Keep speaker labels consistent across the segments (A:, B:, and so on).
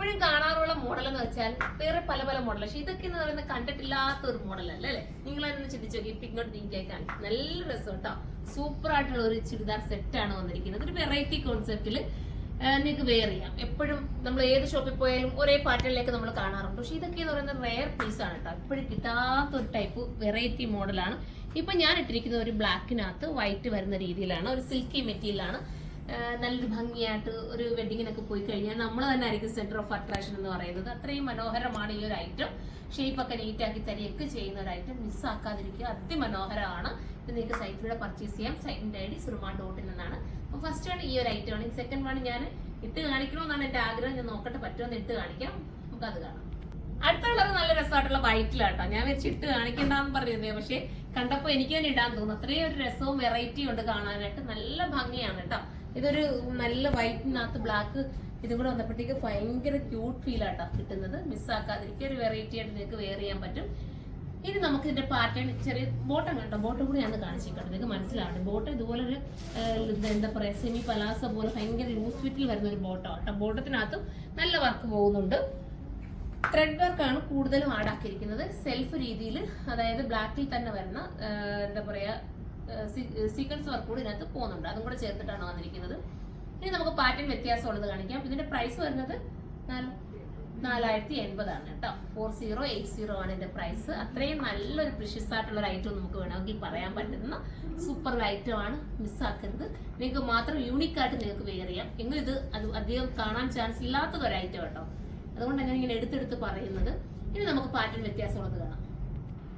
A: എപ്പോഴും കാണാറുള്ള മോഡൽ എന്ന് വെച്ചാൽ വേറെ പല പല മോഡൽ. പക്ഷെ ഇതൊക്കെ എന്ന് പറയുന്നത് കണ്ടിട്ടില്ലാത്ത ഒരു മോഡലല്ല അല്ലേ? നിങ്ങൾ അതിനൊന്ന് ചിന്തിച്ചു നോക്കി. പിന്നോട്ട് നീറ്റായിട്ടാണ് നല്ല രസം കേട്ടോ. സൂപ്പർ ആയിട്ടുള്ള ഒരു ചുരിദാർ സെറ്റ് ആണ് വന്നിരിക്കുന്നത്. ഒരു വെറൈറ്റി കോൺസെപ്റ്റില് നിങ്ങൾക്ക് വെയർ ചെയ്യാം. എപ്പോഴും നമ്മൾ ഏത് ഷോപ്പിൽ പോയാലും ഒരേ പാറ്റേണിലേക്ക് നമ്മൾ കാണാറുണ്ട്. പക്ഷെ ഇതൊക്കെ എന്ന് പറയുന്നത് റെയർ പീസ് ആണ് കേട്ടോ. എപ്പോഴും കിട്ടാത്ത ഒരു ടൈപ്പ് വെറൈറ്റി മോഡലാണ്. ഇപ്പൊ ഞാൻ ഇട്ടിരിക്കുന്ന ഒരു ബ്ലാക്കിനകത്ത് വൈറ്റ് വരുന്ന രീതിയിലാണ്. ഒരു സിൽക്കി മെറ്റീരിയലാണ്. നല്ലൊരു ഭംഗിയായിട്ട് ഒരു വെഡിങ്ങിനൊക്കെ പോയി കഴിഞ്ഞാൽ നമ്മൾ തന്നെ ആയിരിക്കും സെന്റർ ഓഫ് അട്രാക്ഷൻ എന്ന് പറയുന്നത്. അത്രയും മനോഹരമാണ് ഈ ഒരു ഐറ്റം. ഷേപ്പൊക്കെ നീറ്റാക്കി തരികയൊക്കെ ചെയ്യുന്ന ഒരു ഐറ്റം. മിസ്സാക്കാതിരിക്കുക. അതിമനോഹരമാണ്. ഇത് നിങ്ങൾക്ക് സൈറ്റിലൂടെ പർച്ചേസ് ചെയ്യാം. സൈറ്റിന്റെ ഐഡി surma.in എന്നാണ്. അപ്പോൾ ഫസ്റ്റ് ആണ് ഈ ഒരു ഐറ്റം ആണ്. സെക്കൻഡ് ആണ് ഞാൻ ഇട്ട് കാണിക്കണമെന്നാണ് എന്റെ ആഗ്രഹം. ഞാൻ നോക്കട്ടെ പറ്റുമെന്ന് ഇട്ട് കാണിക്കാം. നമുക്ക് അത് കാണാം. അടുത്തുള്ളത് നല്ല രസമായിട്ടുള്ള വൈറ്റിലാട്ടോ. ഞാൻ വെച്ച് ഇട്ട് കാണിക്കണ്ടെന്ന് പറഞ്ഞിരുന്നേ, പക്ഷെ കണ്ടപ്പോൾ എനിക്ക് തന്നെ ഇടാൻ തോന്നുന്നു. അത്രയും ഒരു രസവും വെറൈറ്റിയും ഉണ്ട് കാണാനായിട്ട്. നല്ല ഭംഗിയാണ് കേട്ടോ. ഇതൊരു നല്ല വൈറ്റിനകത്ത് ബ്ലാക്ക് ഇതും കൂടെ വന്നപ്പോഴത്തേക്ക് ഭയങ്കര ക്യൂട്ട് ഫീൽ ആട്ടോ കിട്ടുന്നത്. മിസ്സാക്കാതിരിക്കുക. ഒരു വെറൈറ്റി ആയിട്ട് നിങ്ങൾക്ക് വെയർ ചെയ്യാൻ പറ്റും. ഇനി നമുക്ക് ഇതിന്റെ പാറ്റേൺ ചെറിയ ബോട്ടം കണ്ടോ. ബോട്ടം കൂടി ഞാൻ കാണിച്ചിട്ടോ. നിങ്ങൾക്ക് മനസ്സിലാവട്ടെ. ബോട്ടം ഇതുപോലെ ഒരു എന്താ പറയാ സെമി പലാസ പോലെ ഭയങ്കര ലൂസ് ഫിറ്റിൽ വരുന്ന ഒരു ബോട്ടം ആട്ടോ. ബോട്ടത്തിനകത്തും നല്ല വർക്ക് പോകുന്നുണ്ട്. ത്രെഡ് വർക്കാണ് കൂടുതലും ആടാക്കിയിരിക്കുന്നത്. സെൽഫ് രീതിയിൽ, അതായത് ബ്ലാക്കിൽ തന്നെ വരുന്ന എന്താ പറയാ സീക്വൻസ് വർക്ക് കൂടി ഇതിനകത്ത് പോകുന്നുണ്ട്. അതും കൂടെ ചേർത്തിട്ടാണ് വന്നിരിക്കുന്നത്. ഇനി നമുക്ക് പാറ്റേൺ വ്യത്യാസമുള്ളത് കാണിക്കാം. ഇതിന്റെ പ്രൈസ് വരുന്നത് 4080 ആണ് കേട്ടോ. 4080 ആണ് ഇതിന്റെ പ്രൈസ്. അത്രയും നല്ലൊരു പ്രിഷ്യസ് ആയിട്ടുള്ള ഒരു ഐറ്റം നമുക്ക് വേണമെങ്കിൽ പറയാൻ പറ്റുന്ന സൂപ്പർ ഐറ്റം ആണ്. മിസ്സാക്കരുത്. നിങ്ങൾക്ക് മാത്രം യൂണിക് ആയിട്ട് നിങ്ങൾക്ക് വെയർ ചെയ്യാം. എങ്കിലും ഇത് അധികം കാണാൻ ചാൻസ് ഇല്ലാത്തത് ഒരു ഐറ്റം കേട്ടോ. അതുകൊണ്ടാണ് ഞാൻ ഇങ്ങനെ എടുത്തെടുത്ത് പറയുന്നത്. ഇനി നമുക്ക് പാറ്റേൺ വ്യത്യാസമുള്ളത് കാണാം.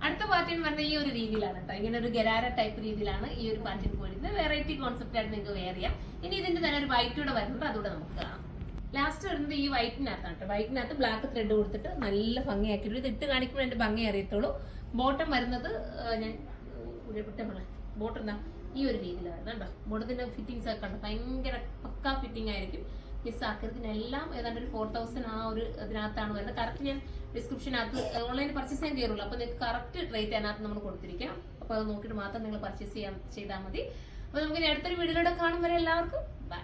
A: അടുത്ത പാറ്റേൺ വരുന്നത് ഈ ഒരു രീതിയിലാണ് കേട്ടോ. ഇങ്ങനെ ഒരു ഗരാര ടൈപ്പ് രീതിയിലാണ് ഈ ഒരു പാറ്റേൺ പോയിരുന്നത്. വെറൈറ്റി കോൺസെപ്റ്റ് ആയിട്ട് നിങ്ങൾക്ക് വെയർ ചെയ്യാം. ഇനി ഇതിന്റെ തന്നെ ഒരു വൈറ്റ് കൂടെ വരുന്നുണ്ട്. അതുകൂടെ നമുക്ക് കാണാം. ലാസ്റ്റ് വരുന്നത് ഈ വൈറ്റിനകത്താണ് കേട്ടോ. വൈറ്റിനകത്ത് ബ്ലാക്ക് ത്രെഡ് കൊടുത്തിട്ട് നല്ല ഭംഗിയാക്കിയിട്ട് ഇത് ഇട്ട് കാണിക്കുമ്പോൾ എന്റെ ഭംഗി അറിയത്തുള്ളൂ. ബോട്ടം വരുന്നത് ഞാൻ ബോട്ടം എന്താ ഈ ഒരു രീതിയിലാണ് കേട്ടോ. ബോട്ടത്തിന്റെ ഫിറ്റിംഗ്സ് ഒക്കെ കണ്ടു. ഭയങ്കര പക്കാ ഫിറ്റിംഗ് ആയിരിക്കും. മിസ്സാക്കരുത്. ഇതിനെല്ലാം ഏതാണ്ട് ഒരു 4000 ആ ഒരു ഇതിനകത്താണ് വരുന്നത്. കറക്റ്റ് ഞാൻ ഡിസ്ക്രിപ്ഷനകത്ത് ഓൺലൈനിൽ പർച്ചേസ് ചെയ്യാൻ കയറുള്ളൂ. അപ്പോൾ നിങ്ങൾക്ക് കറക്റ്റ് റേറ്റ് അതിനകത്ത് നമ്മൾ കൊടുത്തിരിക്കാം. അപ്പോൾ അത് നോക്കിയിട്ട് മാത്രം നിങ്ങൾ പർച്ചേസ് ചെയ്താൽ മതി. അപ്പോൾ നമുക്ക് അടുത്തൊരു വീഡിയോയിലൂടെ കാണും വരെ എല്ലാവർക്കും ബൈ.